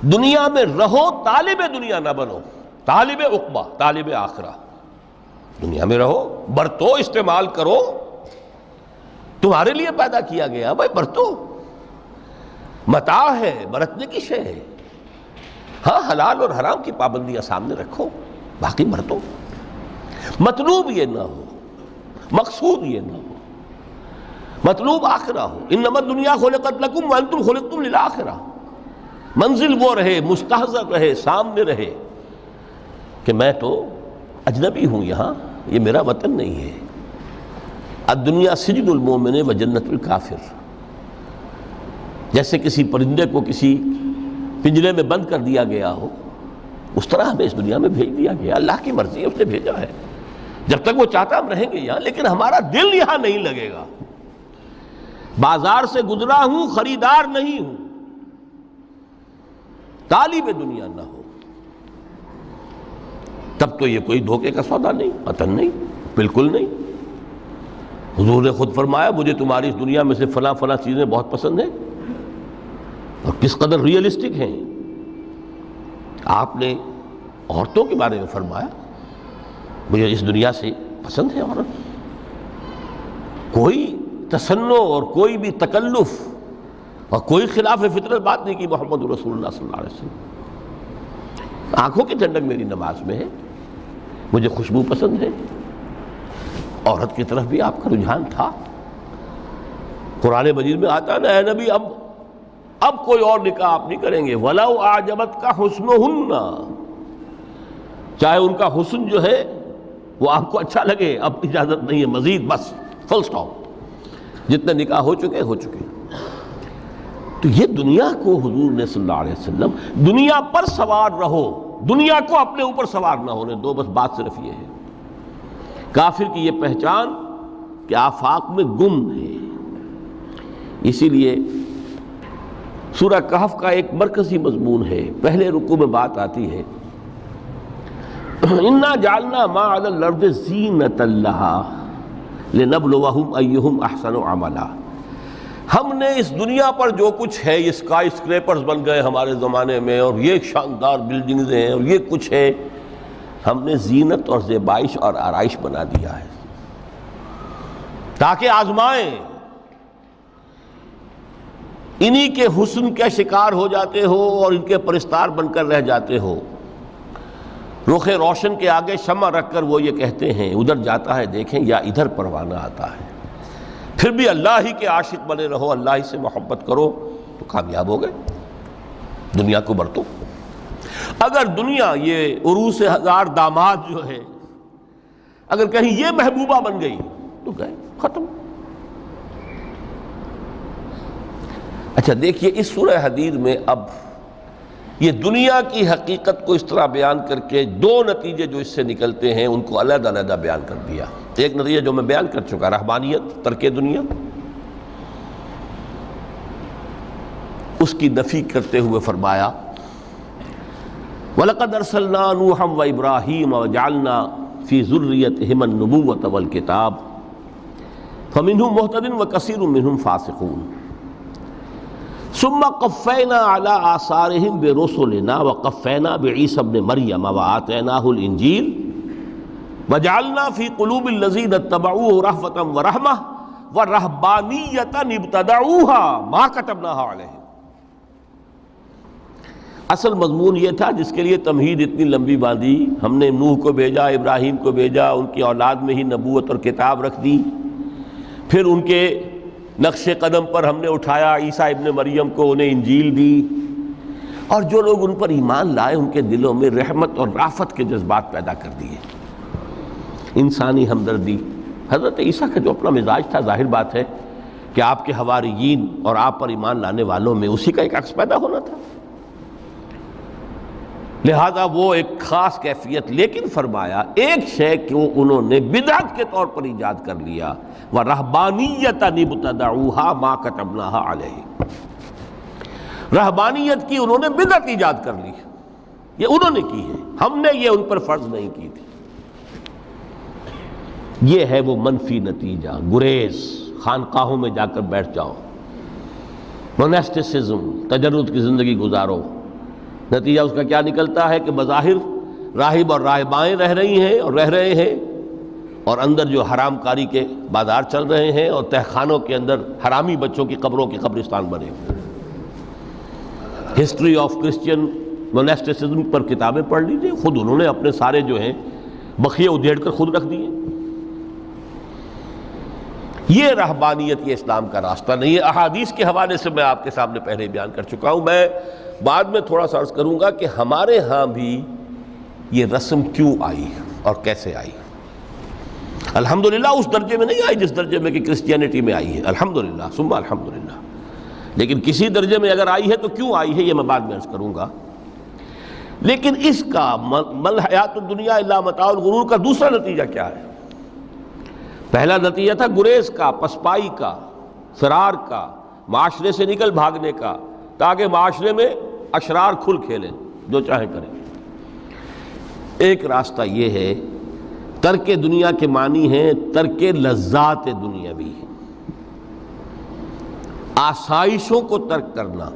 دنیا میں رہو، طالب دنیا نہ بنو، طالب عقبہ، طالب آخرہ۔ دنیا میں رہو، برتو، استعمال کرو، تمہارے لیے پیدا کیا گیا، بھائی برتو، متاع ہے، برتنے کی شے ہے۔ ہاں حلال اور حرام کی پابندیاں سامنے رکھو، باقی برتو۔ مطلوب یہ نہ ہو، مقصود یہ نہ ہو، مطلوب آخرہ ہو۔ انما الدنیا خلقت لکم وانتم خلقتم للآخرہ۔ منزل وہ رہے، مستحضر رہے، سامنے رہے کہ میں تو اجنبی ہوں، یہاں یہ میرا وطن نہیں ہے۔ الدنیا سجن المومن و جنت الکافر۔ جیسے کسی پرندے کو کسی پنجرے میں بند کر دیا گیا ہو، اس طرح ہمیں اس دنیا میں بھیج دیا گیا، اللہ کی مرضی ہے، اس نے بھیجا ہے۔ جب تک وہ چاہتا ہم رہیں گے یہاں، لیکن ہمارا دل یہاں نہیں لگے گا۔ بازار سے گزرا ہوں، خریدار نہیں ہوں، طالب دنیا نہ ہو، تب تو یہ کوئی دھوکے کا سودا نہیں، قطعاً نہیں، بالکل نہیں۔ حضور نے خود فرمایا مجھے تمہاری اس دنیا میں سے فلاں فلاں چیزیں بہت پسند ہیں، اور کس قدر ریئلسٹک ہیں۔ آپ نے عورتوں کے بارے میں فرمایا مجھے اس دنیا سے پسند ہے عورت۔ کوئی تصنع اور کوئی بھی تکلف اور کوئی خلاف فطرت بات نہیں کی محمد رسول اللہ صلی اللہ علیہ وسلم۔ آنکھوں کی ٹھنڈک میری نماز میں ہے، مجھے خوشبو پسند ہے، عورت کی طرف بھی آپ کا رجحان تھا۔ قرآن مجید میں آتا ہے نا، اے نبی اب کوئی اور نکاح آپ نہیں کریں گے، وَلَوْ أَعْجَبَتْكَ حُسْنُهُنَّ، چاہے ان کا حسن جو ہے وہ آپ کو اچھا لگے، اب اجازت نہیں ہے مزید، بس فل سٹاپ، جتنے نکاح ہو چکے ہو چکے۔ تو یہ دنیا کو حضور نے صلی اللہ علیہ وسلم دنیا پر سوار رہو، دنیا کو اپنے اوپر سوار نہ ہونے دو، بس بات صرف یہ ہے۔ کافر کی یہ پہچان کہ آفاق میں گم ہے۔ اسی لیے سورہ کہف کا ایک مرکزی مضمون ہے، پہلے رکوع میں بات آتی ہے اِنَّا جَعَلْنَا مَا عَلَى الْأَرْضِ زِینَةً لَهَا لِنَبْلُوَهُمْ أَيُّهُمْ أَحْسَنُ عَمَلًا۔ ہم نے اس دنیا پر جو کچھ ہے، یہ اسکائی اسکریپرز بن گئے ہمارے زمانے میں، اور یہ شاندار بلڈنگز ہیں، اور یہ کچھ ہے، ہم نے زینت اور زیبائش اور آرائش بنا دیا ہے تاکہ آزمائیں۔ انہی کے حسن کے شکار ہو جاتے ہو اور ان کے پرستار بن کر رہ جاتے ہو۔ رخ روشن کے آگے شمع رکھ کر وہ یہ کہتے ہیں ادھر جاتا ہے دیکھیں یا ادھر پروانہ آتا ہے، پھر بھی اللہ ہی کے عاشق بنے رہو، اللہ ہی سے محبت کرو تو کامیاب ہو گئے۔ دنیا کو برتو. اگر دنیا یہ عروس ہزار داماد جو ہے اگر کہیں یہ محبوبہ بن گئی تو گئے, ختم. اچھا دیکھیے اس سورہ حدید میں اب یہ دنیا کی حقیقت کو اس طرح بیان کر کے دو نتیجے جو اس سے نکلتے ہیں ان کو علیحدہ علیحدہ بیان کر دیا. ایک نتیجہ جو میں بیان کر چکا, رہبانیت, ترک دنیا, اس کی نفی کرتے ہوئے فرمایا وَلَقَدْ أَرْسَلْنَا نُوحًا وَإِبْرَاهِيمَ وَجَعَلْنَا فِي ذُرِّيَّتِهِمَا النُّبُوَّةَ وَالْكِتَابَ فَمِنْهُمْ مُهْتَدٍ وَكَثِيرٌ مِّنْهُمْ فَاسِقُونَ ثُمَّ قَفَّيْنَا عَلَىٰ آثَارِهِمْ بِرُسُلِنَا وَقَفَّيْنَا بِعِيسَى ابْنِ مَرْيَمَ وَآتَيْنَاهُ الْإِنجِيلَ وَجَعَلْنَا فِي قُلُوبِ الَّذِينَ اتَّبَعُوهُ رَأْفَةً وَرَحْمَةً وَرَهْبَانِيَّةً ابْتَدَعُوهَا مَا كَتَبْنَاهَا عَلَيْهِمْ. اصل مضمون یہ تھا جس کے لیے تمہید اتنی لمبی باندھی. ہم نے نوح کو بھیجا, ابراہیم کو بھیجا, ان کی اولاد میں ہی نبوت اور کتاب رکھ دی, پھر ان کے نقش قدم پر ہم نے اٹھایا عیسیٰ ابن مریم کو, انہیں انجیل دی, اور جو لوگ ان پر ایمان لائے ان کے دلوں میں رحمت اور رافت کے جذبات پیدا کر دیے, انسانی ہمدردی. حضرت عیسیٰ کا جو اپنا مزاج تھا ظاہر بات ہے کہ آپ کے حواریین اور آپ پر ایمان لانے والوں میں اسی کا ایک عکس پیدا ہونا تھا, لہذا وہ ایک خاص کیفیت. لیکن فرمایا ایک شے کو انہوں نے بدعت کے طور پر ایجاد کر لیا, وَرَهْبَانِيَّةً ابْتَدَعُوهَا مَا كَتَبْنَاهَا عَلَيْهِمْ. رہبانیت کی انہوں نے بدعت ایجاد کر لی, یہ انہوں نے کی ہے, ہم نے یہ ان پر فرض نہیں کی تھی. یہ ہے وہ منفی نتیجہ. گریز, خانقاہوں میں جا کر بیٹھ جاؤ, موناسٹسزم, تجرد کی زندگی گزارو. نتیجہ اس کا کیا نکلتا ہے کہ بظاہر راہب اور راہبائیں رہ رہی ہیں اور رہ رہے ہیں, اور اندر جو حرام کاری کے بازار چل رہے ہیں, اور تہخانوں کے اندر حرامی بچوں کی قبروں کے قبرستان بنے ہوئے. ہسٹری آف کرسچین موناسٹسزم پر کتابیں پڑھ لیجیے, خود انہوں نے اپنے سارے جو ہیں بخیے ادھیڑ کر خود رکھ دیے. یہ رہبانیت, یہ اسلام کا راستہ نہیں ہے. احادیث کے حوالے سے میں آپ کے سامنے پہلے بیان کر چکا ہوں. میں بعد میں تھوڑا سا عرض کروں گا کہ ہمارے ہاں بھی یہ رسم کیوں آئی اور کیسے آئی. الحمدللہ اس درجے میں نہیں آئی جس درجے میں کہ کرسچینٹی میں آئی ہے, الحمدللہ ثم الحمدللہ, لیکن کسی درجے میں اگر آئی ہے تو کیوں آئی ہے یہ میں بعد میں عرض کروں گا. لیکن اس کا مل حیات الدنیا الا متاع الغرور کا دوسرا نتیجہ کیا ہے؟ پہلا نتیجہ تھا گریز کا, پسپائی کا, فرار کا, معاشرے سے نکل بھاگنے کا, تاکہ معاشرے میں اشرار کھل کھیلیں, جو چاہیں کریں. ایک راستہ یہ ہے, ترک دنیا کے معنی ہیں ترک لذات دنیاوی, آسائشوں کو ترک کرنا,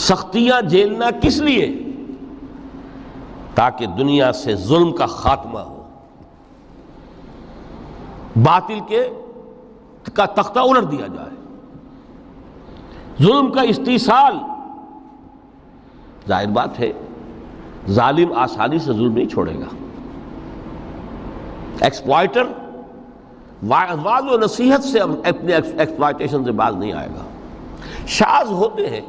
سختیاں جھیلنا. کس لیے؟ تاکہ دنیا سے ظلم کا خاتمہ ہو, باطل کا تختہ الٹ دیا جائے, ظلم کا استیصال. ظاہر بات ہے ظالم آسانی سے ظلم نہیں چھوڑے گا, ایکسپلائٹر واضح و نصیحت سے اپنے ایکسپلائٹیشن سے باز نہیں آئے گا. شاذ ہوتے ہیں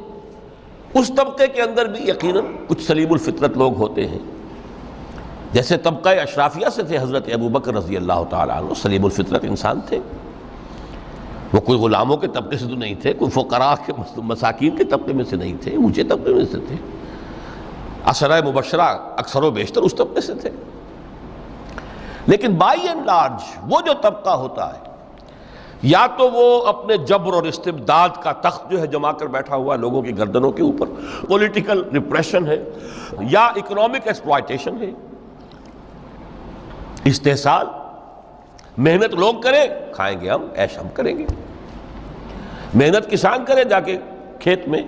اس طبقے کے اندر بھی یقیناً کچھ سلیم الفطرت لوگ ہوتے ہیں, جیسے طبقہ اشرافیہ سے تھے حضرت ابو بکر رضی اللہ تعالیٰ عنہ, سلیم الفطرت انسان تھے. وہ کوئی غلاموں کے طبقے سے تو نہیں تھے, کوئی فقراء کے مساکین کے طبقے میں سے نہیں تھے, اونچے طبقے میں سے تھے. عشرہ مبشرہ اکثر و بیشتر اس طبقے سے تھے. لیکن بائی اینڈ لارج وہ جو طبقہ ہوتا ہے, یا تو وہ اپنے جبر اور استبداد کا تخت جو ہے جما کر بیٹھا ہوا لوگوں کی گردنوں کے اوپر, پولیٹیکل ریپریشن ہے, یا اکنامک ایکسپلائٹیشن ہے, استحصال. محنت لوگ کریں, کھائیں گے ہم, عیش ہم کریں گے. محنت کسان کریں جا کے کھیت میں,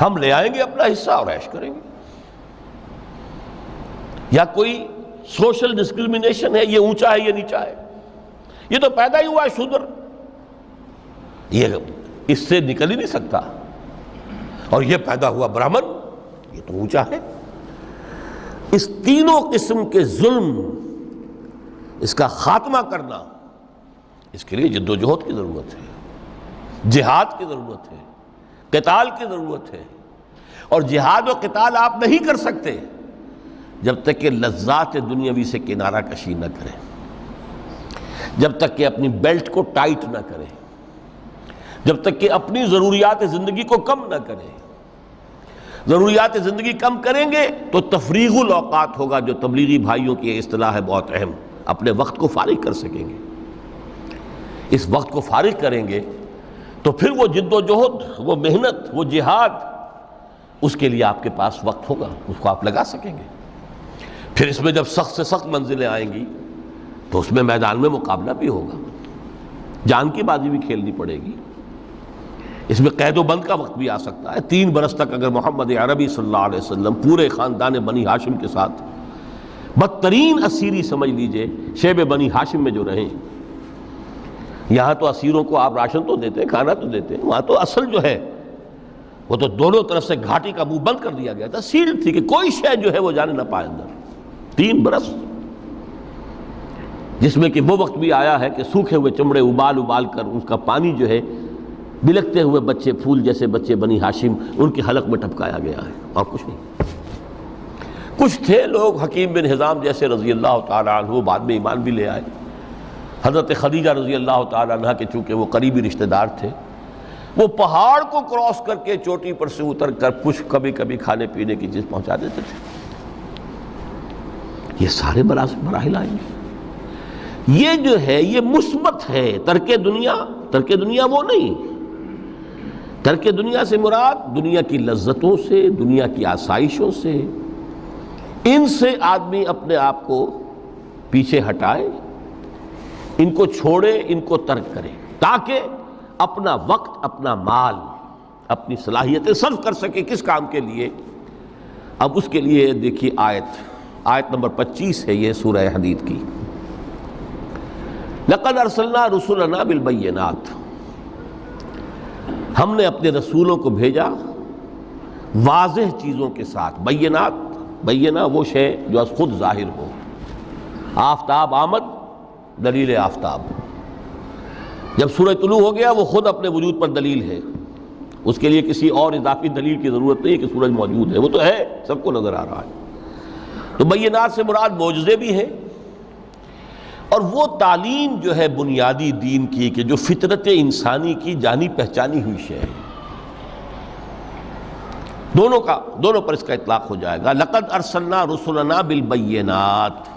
ہم لے آئیں گے اپنا حصہ اور عیش کریں گے. یا کوئی سوشل ڈسکریمنیشن ہے, یہ اونچا ہے یہ نیچا ہے, یہ تو پیدا ہی ہوا ہے شودر, یہ اس سے نکل ہی نہیں سکتا, اور یہ پیدا ہوا برہمن, یہ تو اونچا ہے. اس تینوں قسم کے ظلم, اس کا خاتمہ کرنا, اس کے لیے جد و جہد کی ضرورت ہے, جہاد کی ضرورت ہے, قتال کی ضرورت ہے. اور جہاد و قتال آپ نہیں کر سکتے جب تک کہ لذات دنیاوی سے کنارہ کشی نہ کریں، جب تک کہ اپنی بیلٹ کو ٹائٹ نہ کریں، جب تک کہ اپنی ضروریات زندگی کو کم نہ کریں۔ ضروریات زندگی کم کریں گے تو تفریغ الاوقات ہوگا، جو تبلیغی بھائیوں کی اصطلاح ہے بہت اہم، اپنے وقت کو فارغ کر سکیں گے۔ اس وقت کو فارغ کریں گے تو پھر وہ جد و جہد، وہ محنت، وہ جہاد، اس کے لیے آپ کے پاس وقت ہوگا، اس کو آپ لگا سکیں گے۔ پھر اس میں جب سخت سے سخت منزلیں آئیں گی تو اس میں میدان میں مقابلہ بھی ہوگا، جان کی بازی بھی کھیلنی پڑے گی۔ اس میں قید و بند کا وقت بھی آ سکتا ہے۔ 3 برس تک اگر محمد عربی صلی اللہ علیہ وسلم پورے خاندان بنی ہاشم کے ساتھ بدترین اسیری سمجھ لیجئے شیب بنی ہاشم میں جو رہیں، یہاں تو اسیروں کو آپ راشن تو دیتے ہیں، کھانا تو دیتے ہیں، وہاں تو اصل جو ہے وہ تو دونوں طرف سے گھاٹی کا منہ بند کر دیا گیا تھا، سیل تھی کہ کوئی شے جو ہے وہ جانے نہ پائے اندر۔ 3 برس، جس میں کہ وہ وقت بھی آیا ہے کہ سوکھے ہوئے چمڑے ابال ابال کر اس کا پانی جو ہے بلکتے ہوئے بچے، پھول جیسے بچے بنی ہاشم، ان کے حلق میں ٹپکایا گیا ہے، اور کچھ نہیں۔ کچھ تھے لوگ، حکیم بن حزام جیسے رضی اللہ تعالیٰ عنہ، بعد میں ایمان بھی لے آئے۔ حضرت خدیجہ رضی اللہ تعالیٰ عنہ کے چونکہ وہ قریبی رشتہ دار تھے، وہ پہاڑ کو کراس کر کے چوٹی پر سے اتر کر کچھ کبھی کبھی کھانے پینے کی چیز پہنچا دیتے تھے۔ یہ سارے مراحل آئیں گے۔ یہ جو ہے یہ مثبت ہے۔ ترک دنیا وہ نہیں۔ ترک دنیا سے مراد دنیا کی لذتوں سے، دنیا کی آسائشوں سے، ان سے آدمی اپنے آپ کو پیچھے ہٹائے، ان کو چھوڑے، ان کو ترک کرے، تاکہ اپنا وقت، اپنا مال، اپنی صلاحیتیں صرف کر سکے۔ کس کام کے لیے؟ اب اس کے لیے دیکھیے آیت نمبر 25 ہے یہ سورہ حدید کی۔ لَقَدْ أَرْسَلْنَا رُسُلَنَا بِالْبَيِّنَاتِ، ہم نے اپنے رسولوں کو بھیجا واضح چیزوں کے ساتھ۔ بینہ وہ شے جو از خود ظاہر ہو۔ آفتاب آمد، دلیل آفتاب۔ جب سورج طلوع ہو گیا وہ خود اپنے وجود پر دلیل ہے، اس کے لیے کسی اور اضافی دلیل کی ضرورت نہیں ہے کہ سورج موجود ہے، وہ تو ہے، سب کو نظر آ رہا ہے۔ تو بینات سے مراد معجزے بھی ہیں، اور وہ تعلیم جو ہے بنیادی دین کی کہ جو فطرت انسانی کی جانی پہچانی ہوئی شے ہے، دونوں پر اس کا اطلاق ہو جائے گا۔ لقد ارسلنا رسلنا بالبینات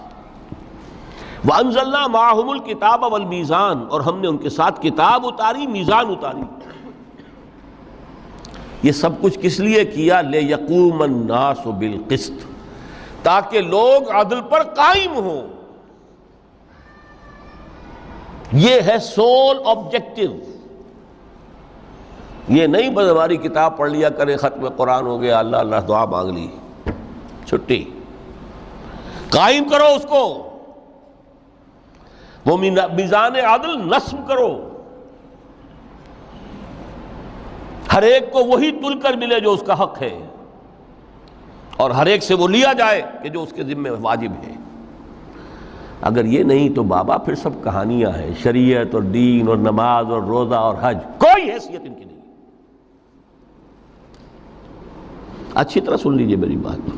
وانزلنا معهم الکتاب والمیزان، اور ہم نے ان کے ساتھ کتاب اتاری، میزان اتاری۔ یہ سب کچھ کس لیے کیا؟ لیقوم الناس بالقسط، تاکہ لوگ عدل پر قائم ہوں۔ یہ ہے سول آبجیکٹو۔ یہ نہیں بس ہماری کتاب پڑھ لیا کرے، ختم قرآن ہو گیا، اللہ اللہ دعا مانگ لی، چھٹی۔ قائم کرو اس کو، وہ میزان عدل نصب کرو، ہر ایک کو وہی تل کر ملے جو اس کا حق ہے، اور ہر ایک سے وہ لیا جائے کہ جو اس کے ذمہ واجب ہے۔ اگر یہ نہیں تو بابا پھر سب کہانیاں ہیں، شریعت اور دین اور نماز اور روزہ اور حج، کوئی حیثیت ان کی نہیں۔ اچھی طرح سن لیجئے میری بات۔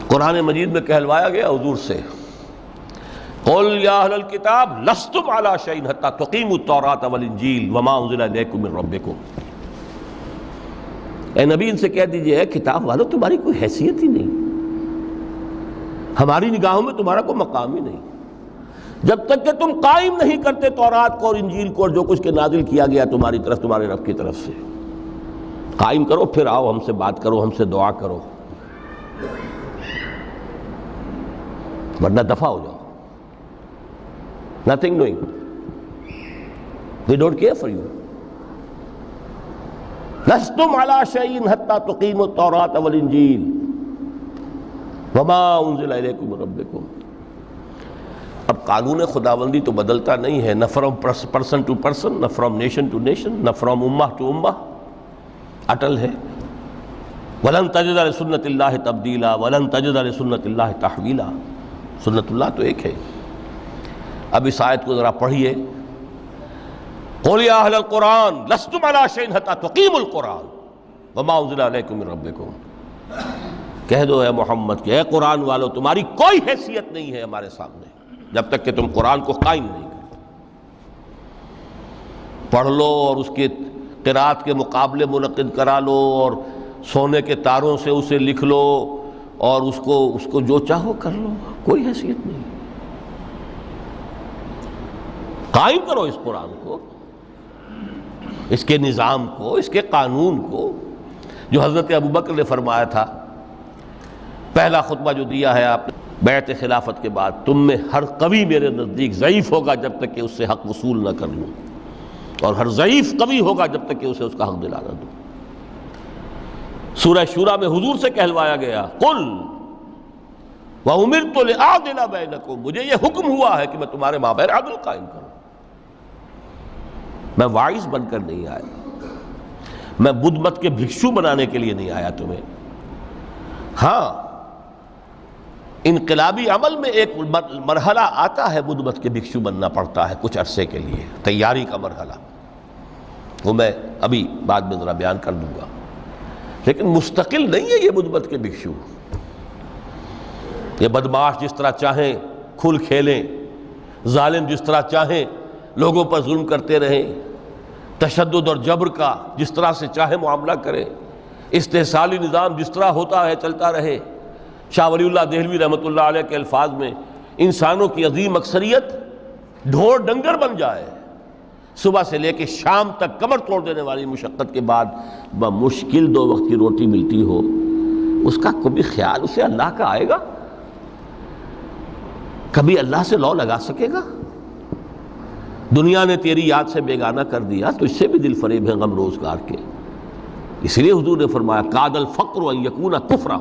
قرآن مجید میں کہلوایا گیا حضور سے، قل یا اہل الکتاب لستم علی شیء حتی تقیموا التوراۃ والانجیل وما انزل الیکم من ربکم۔ اے نبی ان سے کہہ دیجئے، اے کتاب والو تمہاری کوئی حیثیت ہی نہیں، ہماری نگاہوں میں تمہارا کوئی مقام ہی نہیں، جب تک کہ تم قائم نہیں کرتے تورات کو اور انجیل کو اور جو کچھ کے نازل کیا گیا تمہاری طرف، تمہارے رب کی طرف سے۔ قائم کرو، پھر آؤ ہم سے بات کرو، ہم سے دعا کرو، ورنہ دفع ہو جاؤ۔ Nothing doing. They don't care for you. لستم علی شیء حتی تقیموا التوراۃ والانجیل وما انزل الیکم من ربکم۔ اب قانون خداوندی تو بدلتا نہیں ہے، نہ فرام پرسن ٹو پرسن، نہ فرام نیشن ٹو نیشن، نہ فرام امہ ٹو امہ، اٹل ہے۔ وَلَن تَجِدَ لِسُنَّتِ اللَّهِ تَبْدِيلًا وَلَن تَجِدَ لِسُنَّتِ اللَّهِ تَحْوِيلًا۔ سنت اللہ تو ایک ہے۔ اب اس آیت کو ذرا پڑھیے، قُلْ يَا أَهْلَ الْقُرْآنِ لَسْتُمْ عَلَىٰ شَيْءٍ حَتَّىٰ تُقِيمُوا الْقُرْآنَ۔ وما انزل علیکم من ربکم، کہہ دو اے محمد کہ اے قرآن والو تمہاری کوئی حیثیت نہیں ہے ہمارے سامنے جب تک کہ تم قرآن کو قائم نہیں کرو۔ پڑھ لو اور اس کے قرات کے مقابلے منعقد کرا لو اور سونے کے تاروں سے اسے لکھ لو اور اس کو جو چاہو کر لو، کوئی حیثیت نہیں۔ قائم کرو اس قرآن کو، اس کے نظام کو، اس کے قانون کو، جو حضرت ابوبکر نے فرمایا تھا پہلا خطبہ جو دیا ہے آپ نے بیعت خلافت کے بعد، تم میں ہر قوی میرے نزدیک ضعیف ہوگا جب تک کہ اس سے حق وصول نہ کر لوں، اور ہر ضعیف قوی ہوگا جب تک کہ اسے اس کا حق دلانا دوں۔ سورہ شورى میں حضور سے کہلوایا گیا قل وَأُمِرْتُ لِأَعْدِلَ بَيْنَكُمْ، مجھے یہ حکم ہوا ہے کہ میں تمہارے مابین عدل قائم کروں۔ میں واعظ بن کر نہیں آیا، میں بدھ مت کے بھکشو بنانے کے لیے نہیں آیا تمہیں۔ ہاں انقلابی عمل میں ایک مرحلہ آتا ہے، بدھ مت کے بھکشو بننا پڑتا ہے کچھ عرصے کے لیے، تیاری کا مرحلہ، وہ میں ابھی بعد میں ذرا بیان کر دوں گا، لیکن مستقل نہیں ہے یہ بدھ مت کے بھکشو۔ یہ بدماش جس طرح چاہیں کھل کھیلیں، ظالم جس طرح چاہیں لوگوں پر ظلم کرتے رہیں، تشدد اور جبر کا جس طرح سے چاہے معاملہ کریں، استحصالی نظام جس طرح ہوتا ہے چلتا رہے۔ شاہ ولی اللہ دہلوی رحمۃ اللہ علیہ کے الفاظ میں انسانوں کی عظیم اکثریت ڈھور ڈنگر بن جائے، صبح سے لے کے شام تک کمر توڑ دینے والی مشقت کے بعد بمشکل 2 وقت کی روٹی ملتی ہو، اس کا کبھی خیال اسے اللہ کا آئے گا؟ کبھی اللہ سے لو لگا سکے گا؟ دنیا نے تیری یاد سے بیگانہ کر دیا تو اس سے بھی دل فریب ہے غم روزگار کے۔ اس لیے حضور نے فرمایا کاد الفقر ان یکون کفرا،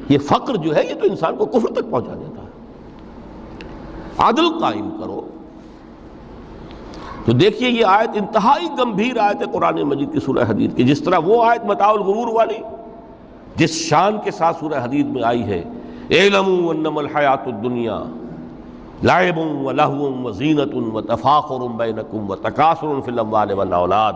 یہ فقر جو ہے یہ تو انسان کو کفر تک پہنچا دیتا ہے۔ عدل قائم کرو۔ تو دیکھیے یہ آیت انتہائی گمبھیر آیت ہے قرآن مجید کی سورہ حدید کی، جس طرح وہ آیت متاع الغرور والی جس شان کے ساتھ سورہ حدید میں آئی ہے، اعلموا انما الحیات الدنیا لعب ولہو وزینۃ وتفاخر بینکم وتکاثر فی الاموال والاولاد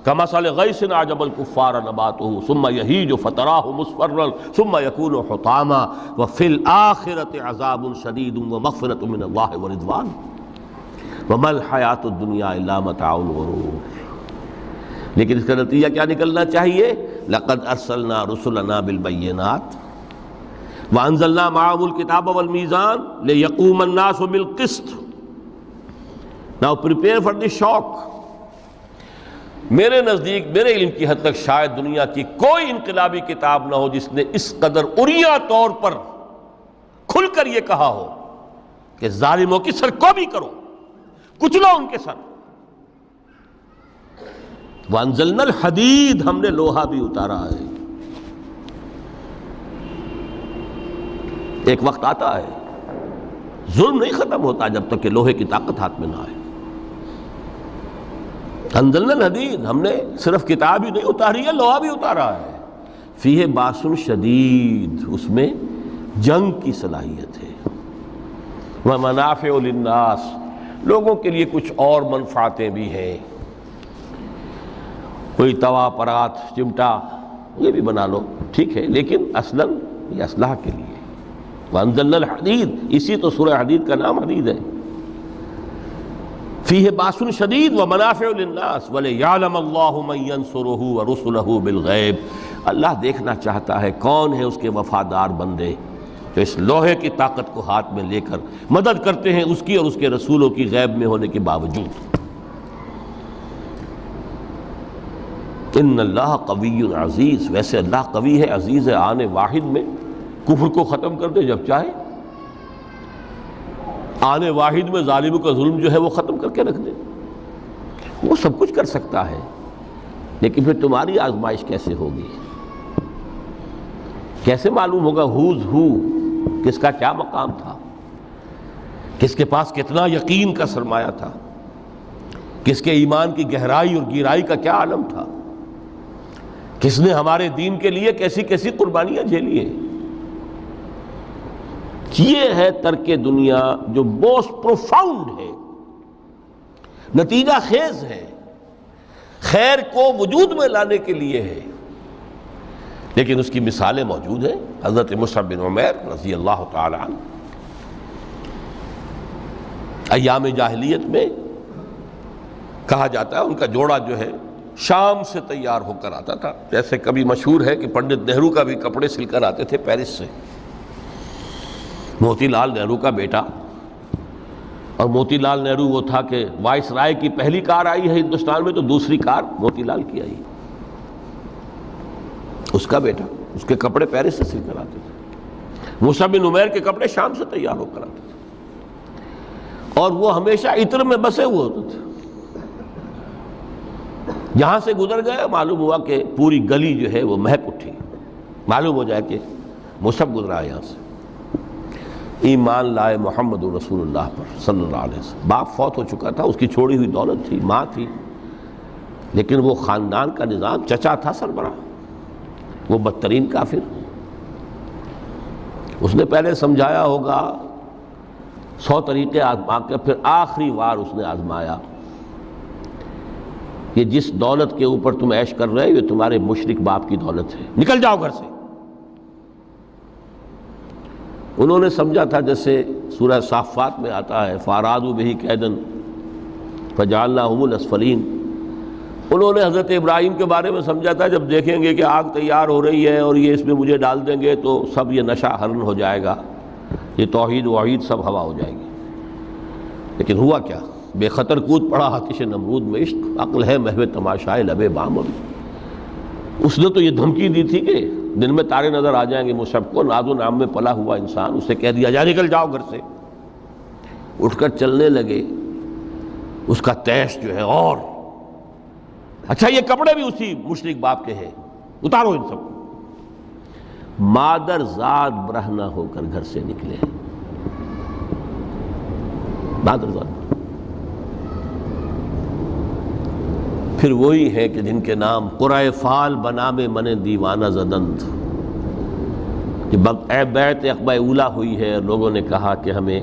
کمثل غیث اعجب الکفار نباتہ ثم یہیج فتراہ مصفرا ثم یکون حطاما وفی الآخرۃ عذاب شدید ومغفرۃ من اللہ ورضوان وما الحیات الدنیا الا متاع الغرور۔ لیکن اس کا نتیجہ کیا نکلنا چاہیے؟ لقد ارسلنا رسلنا بالبینات وانزلنا معهم الکتاب والمیزان لیقوم الناس بالقسط۔ Now prepare for the shock۔ میرے نزدیک، میرے علم کی حد تک شاید دنیا کی کوئی انقلابی کتاب نہ ہو جس نے اس قدر عریاں طور پر کھل کر یہ کہا ہو کہ ظالموں کی سرکوبی کرو، کچلو ان کے سر۔ وانزلنا الحدید، ہم نے لوہا بھی اتارا ہے۔ ایک وقت آتا ہے ظلم نہیں ختم ہوتا جب تک کہ لوہے کی طاقت ہاتھ میں نہ آئے۔ انزلنا الحدید، ہم نے صرف کتاب ہی نہیں اتاری ہے، لوہا بھی اتارا ہے۔ فیہ باس شدید، اس میں جنگ کی صلاحیت ہے۔ ومنافع للناس، لوگوں کے لیے کچھ اور منفعتیں بھی ہیں، کوئی توا پرات چمٹا یہ بھی بنا لو، ٹھیک ہے، لیکن اصلاً یہ اسلحہ کے لیے۔ وانزلنا الحدید، اسی تو سورہ حدید کا نام حدید ہے۔ فیہ باس شدید ومنافع للناس ولیعلم اللہ من ینصرہ ورسلہ بالغیب، اللہ دیکھنا چاہتا ہے کون ہے اس کے وفادار بندے جو اس لوہے کی طاقت کو ہاتھ میں لے کر مدد کرتے ہیں اس کی اور اس کے رسولوں کی غیب میں ہونے کے باوجود۔ ان اللہ قوی عزیز، ویسے اللہ قوی ہے، عزیز ہے، آنے واحد میں کفر کو ختم کر دے جب چاہے، آنے واحد میں ظالموں کا ظلم جو ہے وہ ختم کر کے رکھ دے، وہ سب کچھ کر سکتا ہے۔ لیکن پھر تمہاری آزمائش کیسے ہوگی؟ کیسے معلوم ہوگا ہوز ہو، کس کا کیا مقام تھا، کس کے پاس کتنا یقین کا سرمایہ تھا، کس کے ایمان کی گہرائی اور گہرائی کا کیا عالم تھا، کس نے ہمارے دین کے لیے کیسی کیسی قربانیاں جھیلی ہیں۔ یہ ہے ترک دنیا جو موسٹ پروفاؤنڈ ہے، نتیجہ خیز ہے، خیر کو وجود میں لانے کے لیے ہے، لیکن اس کی مثالیں موجود ہیں۔ حضرت مصعب بن عمیر رضی اللہ تعالی عنہ ایام جاہلیت میں کہا جاتا ہے ان کا جوڑا جو ہے شام سے تیار ہو کر آتا تھا، جیسے کبھی مشہور ہے کہ پنڈت نہرو کا بھی کپڑے سل کر آتے تھے پیرس سے۔ موتی لال نہرو کا بیٹا، اور موتی لال نہرو وہ تھا کہ وائس رائے کی پہلی کار آئی ہے ہندوستان میں تو دوسری کار موتی لال کی آئی، اس کا بیٹا، اس کے کپڑے پیرس سے سل کر آتے تھے۔ مصعب بن عمیر کے کپڑے شام سے تیار ہو کر آتے تھے، اور وہ ہمیشہ عطر میں بسے ہوئے ہوتے تھے۔ یہاں سے گزر گئے، معلوم ہوا کہ پوری گلی جو ہے وہ مہک اٹھی، معلوم ہو جائے کہ مصعب گزرا ہے یہاں سے۔ ایمان لائے محمد رسول اللہ پر صلی اللہ علیہ وسلم۔ باپ فوت ہو چکا تھا، اس کی چھوڑی ہوئی دولت تھی، ماں تھی، لیکن وہ خاندان کا نظام، چچا تھا سربراہ، وہ بدترین کافر۔ اس نے پہلے سمجھایا ہوگا 100 طریقے آزما کے، پھر آخری بار اس نے آزمایا کہ جس دولت کے اوپر تم عیش کر رہے ہو یہ تمہارے مشرک باپ کی دولت ہے، نکل جاؤ گھر سے۔ انہوں نے سمجھا تھا جیسے سورہ صافات میں آتا ہے فَأَرَادُوا بِهِ كَيْدًا فَجَعَلْنَاهُمُ الْأَسْفَلِينَ، انہوں نے حضرت ابراہیم کے بارے میں سمجھا تھا جب دیکھیں گے کہ آگ تیار ہو رہی ہے اور یہ اس میں مجھے ڈال دیں گے تو سب یہ نشہ حرن ہو جائے گا، یہ توحید وحید سب ہوا ہو جائے گی۔ لیکن ہوا کیا؟ بے خطر کود پڑا آتش نمرود میں عشق، عقل ہے محو تماشائے لبے بام ابھی۔ اس نے تو یہ دھمکی دی تھی کہ دن میں تارے نظر آ جائیں گے مصعب کو، ناز و نام میں پلا ہوا انسان، اسے کہہ دیا جا نکل جاؤ گھر سے۔ اٹھ کر چلنے لگے، اس کا تیش جو ہے اور اچھا یہ کپڑے بھی اسی مشرک باپ کے ہیں، اتارو ان سب کو۔ مادر ذات برہنہ ہو کر گھر سے نکلے، مادر ذات۔ پھر وہی ہے کہ جن کے نام قرائے فال بنام من دیوانہ زدند، کہ بیعت عقبہ اولا ہوئی ہے، لوگوں نے کہا کہ ہمیں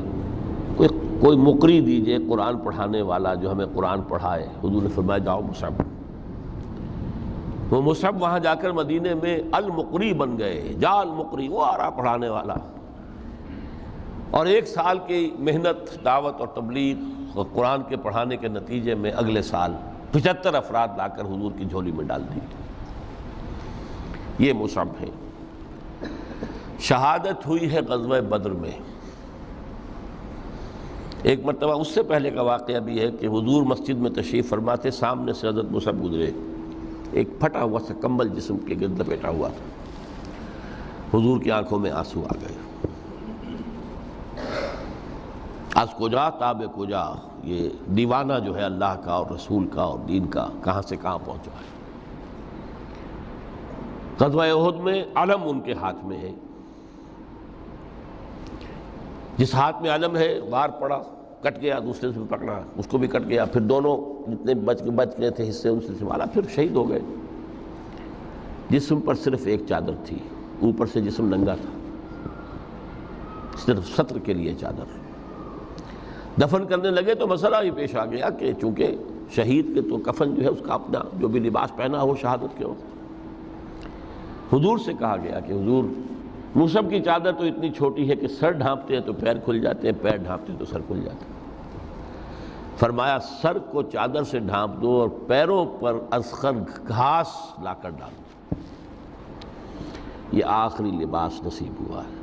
کوئی مقری دیجئے قرآن پڑھانے والا جو ہمیں قرآن پڑھائے۔ حضور نے فرمایا جاؤ مصعب۔ وہ مصعب وہاں جا کر مدینے میں المقری بن گئے، جا المقری، وہ آ رہا پڑھانے والا۔ اور 1 سال کی محنت، دعوت اور تبلیغ اور قرآن کے پڑھانے کے نتیجے میں اگلے سال 75 افراد لا کر حضور کی جھولی میں ڈال دی۔ یہ مصعب ہے۔ شہادت ہوئی ہے غزوہ بدر میں۔ ایک مرتبہ اس سے پہلے کا واقعہ بھی ہے کہ حضور مسجد میں تشریف فرماتے، سامنے سے حضرت مصعب گزرے، ایک پھٹا ہوا سا کمبل جسم کے گرد لپیٹا ہوا تھا۔ حضور کی آنکھوں میں آنسو آ گئے۔ از کجا تاب کجا، یہ دیوانہ جو ہے اللہ کا اور رسول کا اور دین کا کہاں سے کہاں پہنچا ہے۔ غزوہ احد میں علم ان کے ہاتھ میں ہے، جس ہاتھ میں علم ہے وار پڑا، کٹ گیا، دوسرے سے پکڑا، اس کو بھی کٹ گیا، پھر دونوں جتنے بچ گئے تھے حصے ان سے سنبھالا، پھر شہید ہو گئے۔ جسم پر صرف ایک چادر تھی، اوپر سے جسم ننگا تھا، صرف ستر کے لیے چادر۔ دفن کرنے لگے تو مسئلہ ہی پیش آ گیا کہ چونکہ شہید کے تو کفن جو ہے اس کا اپنا جو بھی لباس پہنا ہو شہادت کے وقت، حضور سے کہا گیا کہ حضور مصعب کی چادر تو اتنی چھوٹی ہے کہ سر ڈھانپتے ہیں تو پیر کھل جاتے ہیں، پیر ڈھانپتے ہیں تو سر کھل جاتے ہیں۔ فرمایا سر کو چادر سے ڈھانپ دو اور پیروں پر اذخر گھاس لا کر ڈال دو، یہ آخری لباس نصیب ہوا ہے۔